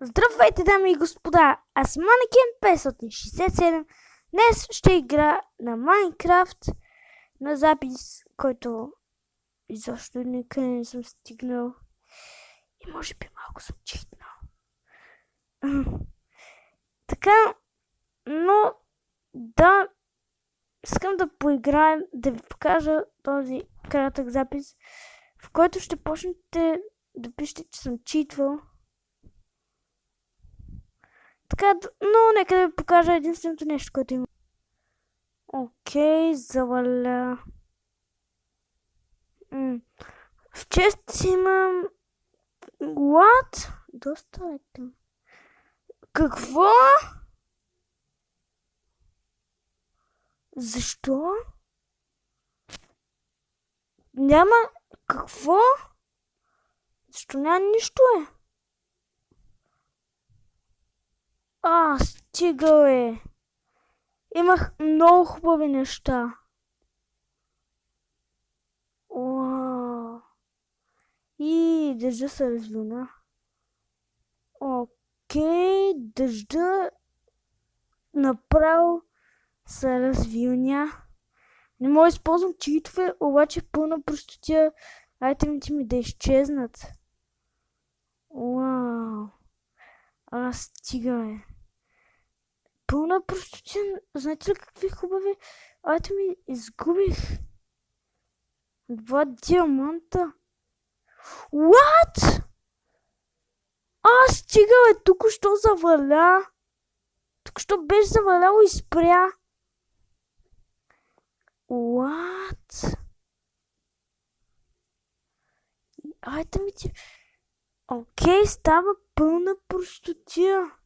Здравейте, дами и господа! Аз съм Манекен 567. Днес ще игра на Майнкрафт на запис, който изобщо никъде не съм стигнал. И може би малко съм читнал. Така, но да, искам да поиграем, да ви покажа този кратък запис, в който ще почнете да пишете, че съм читвал. Така, но нека да ви покажа единственото нещо, което има. Окей, заваля. В чест си имам... What? Доста е там. Какво? Защо? Няма... Какво? Защо няма нищо е? Стига е. Имах много хубави неща. Уау. И дъжда се развина. Окей, дъжда направо се развилня. Не мога да използвам читове, обаче пълна простотия айтемите ми да изчезнат. Уау. Стига е. Пълна простотия. Знаете ли какви хубави айтеми изгубих? 2 диаманта. What? Стига бе, тук-що заваля. Тук-що беше заваляло и спря. What? Айтемите... Окей, става пълна простотия.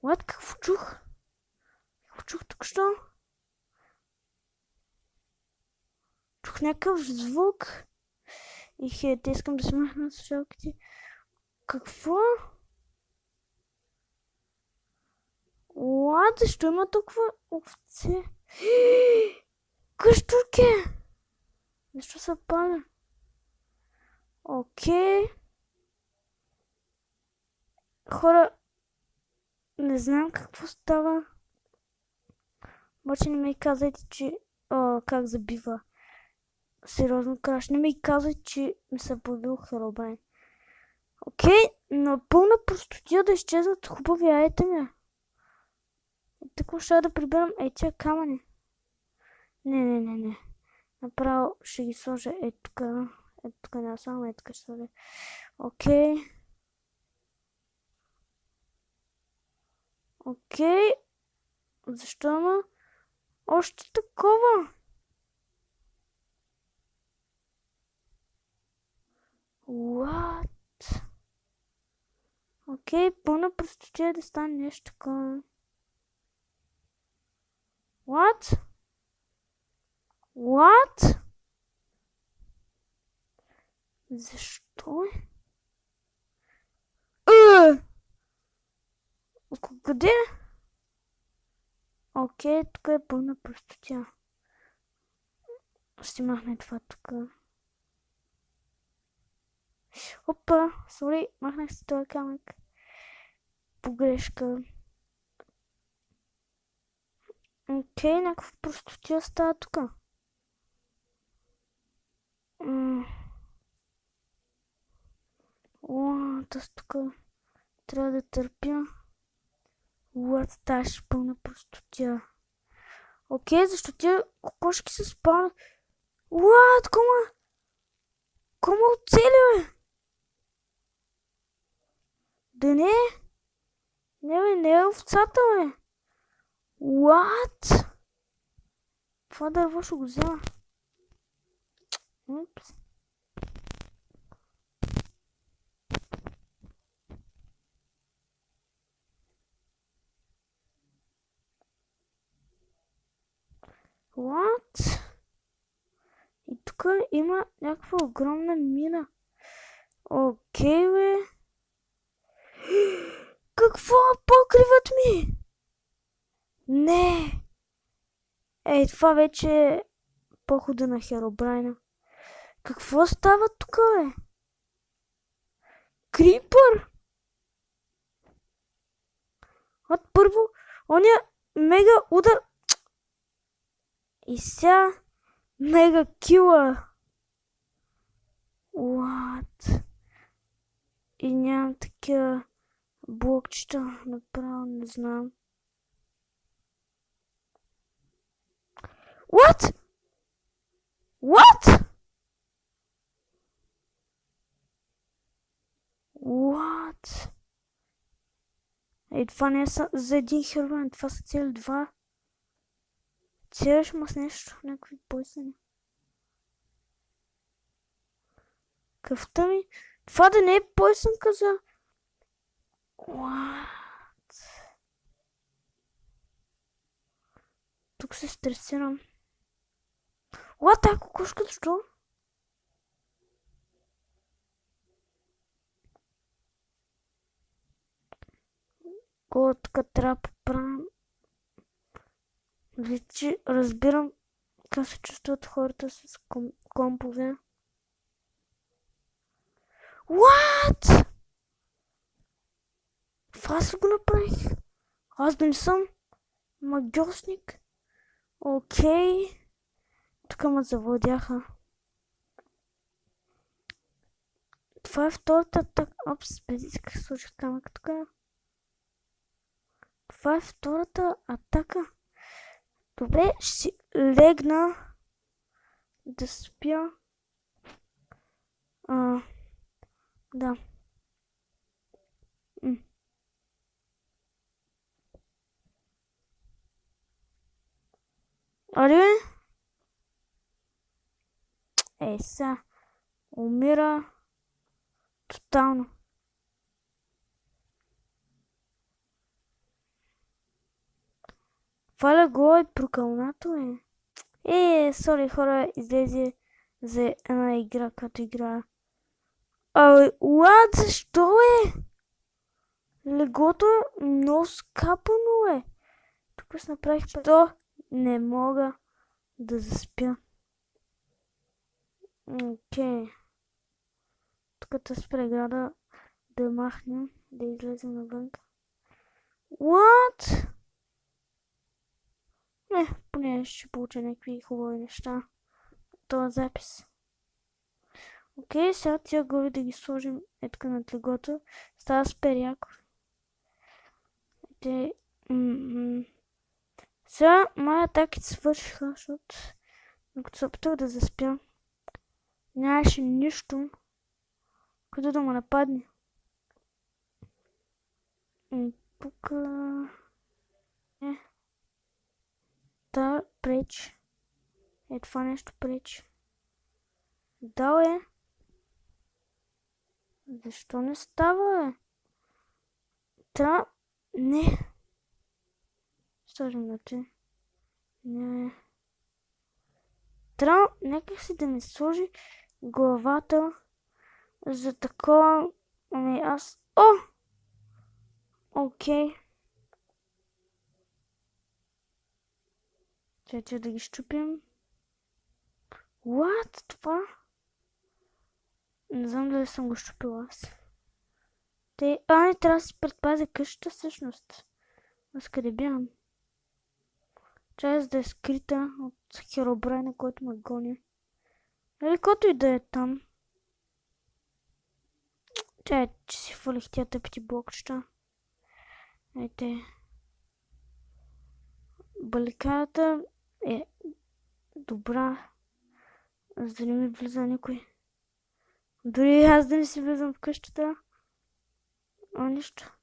What? Какво чух? Какво чух тук-що? Чух някакъв звук. И хейте, искам да смахна слушалките. Какво? What? Защо има толкова овце? Къщурки! Защо се паля? Окей. Хора, не знам какво става. Обаче не ми казайте, че... как забива. Сериозно краш. Не ми казайте, че ми се появил Херобрайн. Окей, на пълна простотия да изчезнат хубави айтеми. Така ще да приберам тия камъни. Не. Направо ще ги сложа тук. Тук не само тук ще сложа. Окей. Защо има още такова? What? Окей, пълна простотия да стане нещо такова. What? Защо е? Къде? Окей, тук е пълна простотия. Ще махне това тук. Опа, сори, махнах си този камък. Погрешка. Окей, някаква простотия става тук. Аз тук трябва да търпя. Ставаше пълна простотия. Окей, защо тия кокошки се спавнат? Кома оцели, бе? Да не? Не е овцата, бе. What? Това дърво ще го взема. Упс. What? И тук има някаква огромна мина. Окей, бе. Какво? Покривът ми! Не! Това вече е похода на Херобрайна. Какво става тук, бе? Крипър! От първо, оня мега удар. И сега мега кила. What? И нямам такива блокчета. Направо не знам. What? What? What? Ей, това не е за един хероин, това са цели два. Целяш ма с нещо, някакви поясани. Кръвта ми? Това да не е поясанка за... What? Тук се стресирам. What? Тая кукушка защо? Тук трябва да поправим. Вече разбирам как се чувстват хората с компове. What? Това аз го направих. Аз да не съм магиосник. Окей. Тук ме завладяха. Това е втората атака. Опс, бедите как сложих камък тук. Това е втората атака. Добре, ще си легна да спя. Да. Али? Ей, сега. Умира. Тотално. Това легло е прокълнато, е. Сори хора, излезе за една игра, като игра. What? Защо леглото е много скапано, Тук се направих, що не мога да заспя. Окей. Тук тази преграда да махнем, да излезем навън. What? Не, поне ще получа някакви хубави неща. Това запис. Окей, сега тия глави да ги сложим тук над леглото. Става супер яко. Сега моя атаки свършиха, защото докато се опитах да заспя, нямаше нищо, което да ме нападне. И тук... Да, пречи. Това нещо пречи. Да, Защо не става, Не. Сложим на ти. Не. Трябва някак си да ми сложи главата за такова... аз... Окей. Чакай да ги щупим. What? Това? Не знам дали съм го щупила аз. Не, трябва да си предпазя къщата всъщност. Аз къде бягам? Трябва да е скрита от Херобрайна, който ме гони. Или който и да е там. Чай, че си фалих тия тъпити блокчета. Ете. Баликарата е добра. За да не ми влиза никой. Дори аз да не си влизам в къщата. Нищо.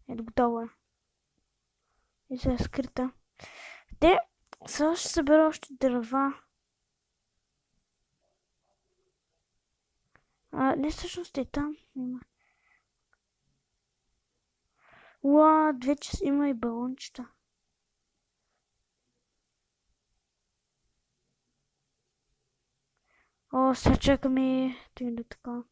Готово е. И се е скрита. Сега ще събера още дърва. Не всъщност е там. Има. Вече има и балончета. Сега чакаме да така.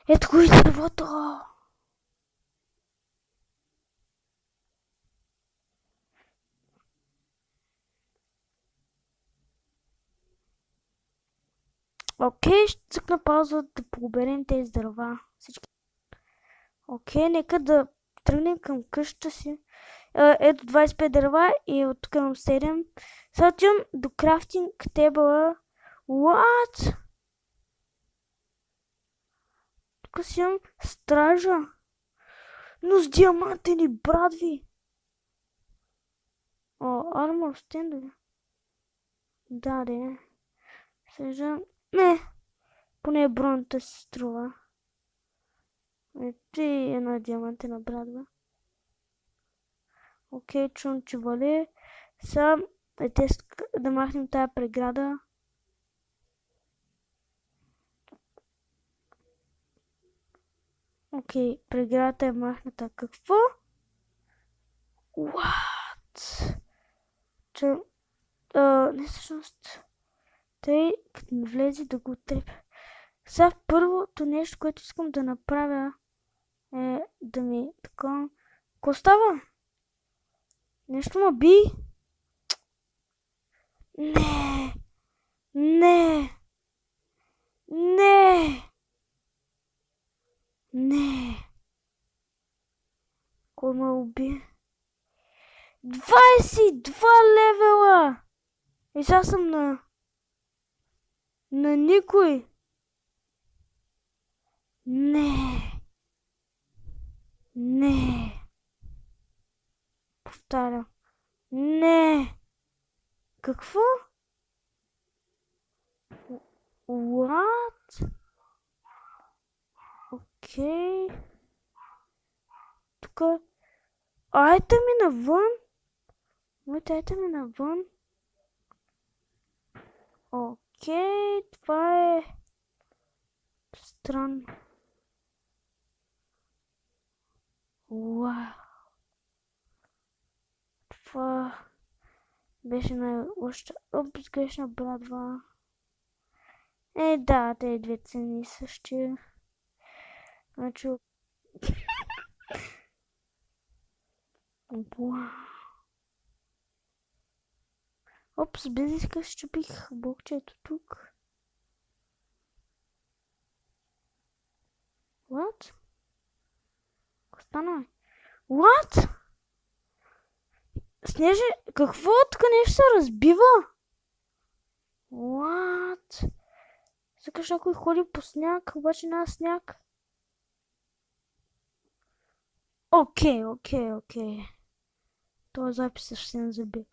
Ето го и дървото! Окей, ще цъкна пауза да поберем тези дърва. Всички. Окей, нека да тръгнем към къщата си. Ето 25 дърва и от тук имам 7. Сега отивам до крафтинг тейбъла. What? Тук си имам стража. Но с диамантени брадви. Армор стендове. Да, де. Сега... Не. Поне бронята се струва. Ето и една диамантена брадва. Окей, чун, че вали. Сега да махнем тая преграда. Окей, преградата е махната. Какво? What? Не всъщност. Тъй, като ми влезе да го отрепя. Сега първото нещо, което искам да направя е да ми така... Ко става? Нещо ма би? Не! Не! Не! Не! Кой ме уби? 22 левела! И сега съм на никой. Не. Не. Повтарям. Не. Какво? What? Окей. Тук. Айта ми навън. Айта ми навън. Окей, това е странно. Уау. Това беше най-лошата. Опс, грешна брадва. Да, те две цени същи. Значи... Уау. Опс, без иска щупих блокчето тук. What? Какво стана? What? Снеже, какво тук нещо се разбива? What? Сякаш някой ходи по сняг, обаче няма сняг. Окей. Това запис съвсем заби.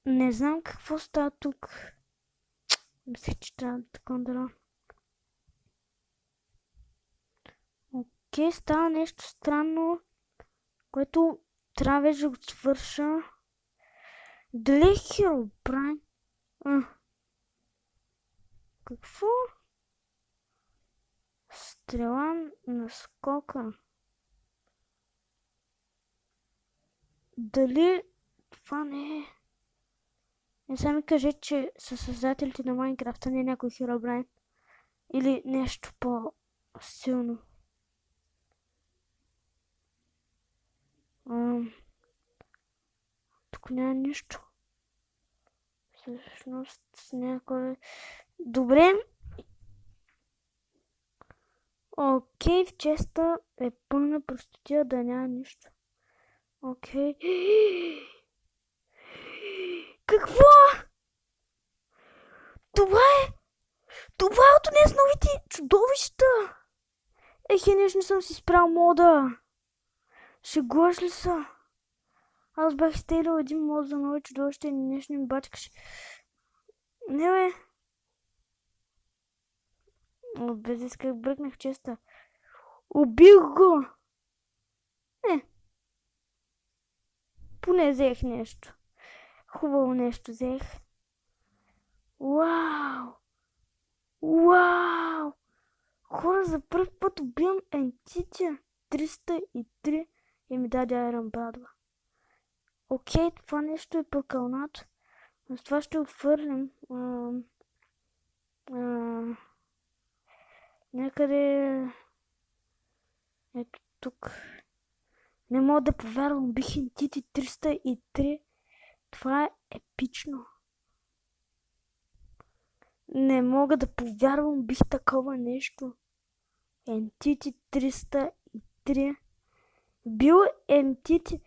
Не знам какво става тук. Мислех, че трябва да контролирам. Окей, става нещо странно, което трябва вече да го свърша. Дали Херобрайн? Какво? Стрела на скока. Дали това не е? Не сами кажи, че са създателите на Майнкрафта, не е някой Херобрайн. Или нещо по-силно. Тук няма нищо. Всъщност някой... Добре. Окей, в честа е пълна простотия да няма нищо. Окей. Какво? Това е от днес новите чудовища. Хенеш, не съм си спрял мода. Шегуваш ли са? Аз бях изтеглил един мод за нови чудовища и нещо ми бачкаш. Не бе. Без иска бръкнах в честа. Убих го. Поне взех нещо. Хубаво нещо взех. Вау! Хора, за първ път убивам ентития. 303 и ми даде Iron Bradва. Окей, това нещо е пъкълнато. Но с това ще отвърлим. Някъде... Ето тук. Не мога да повярвам, бих ентити 303. Това е епично. Не мога да повярвам, бих такова нещо. Entity 303. Бил Entity.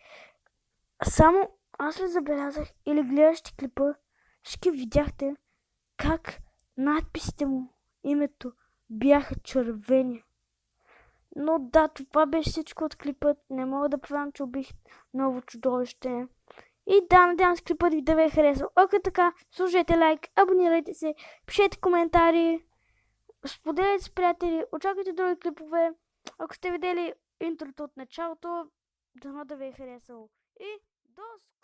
Само аз ли забелязах или гледащи клипа, всички видяхте как надписите му, името, бяха червени. Но да, това беше всичко от клипът. Не мога да повярвам, че убих ново чудовище. И да, надявам се клипът ви да ви е харесал. Ако е така, слушайте лайк, абонирайте се, пишете коментари, споделяйте с приятели, очаквайте други клипове. Ако сте видели интрото от началото, дано да ви е харесало. И до скоро!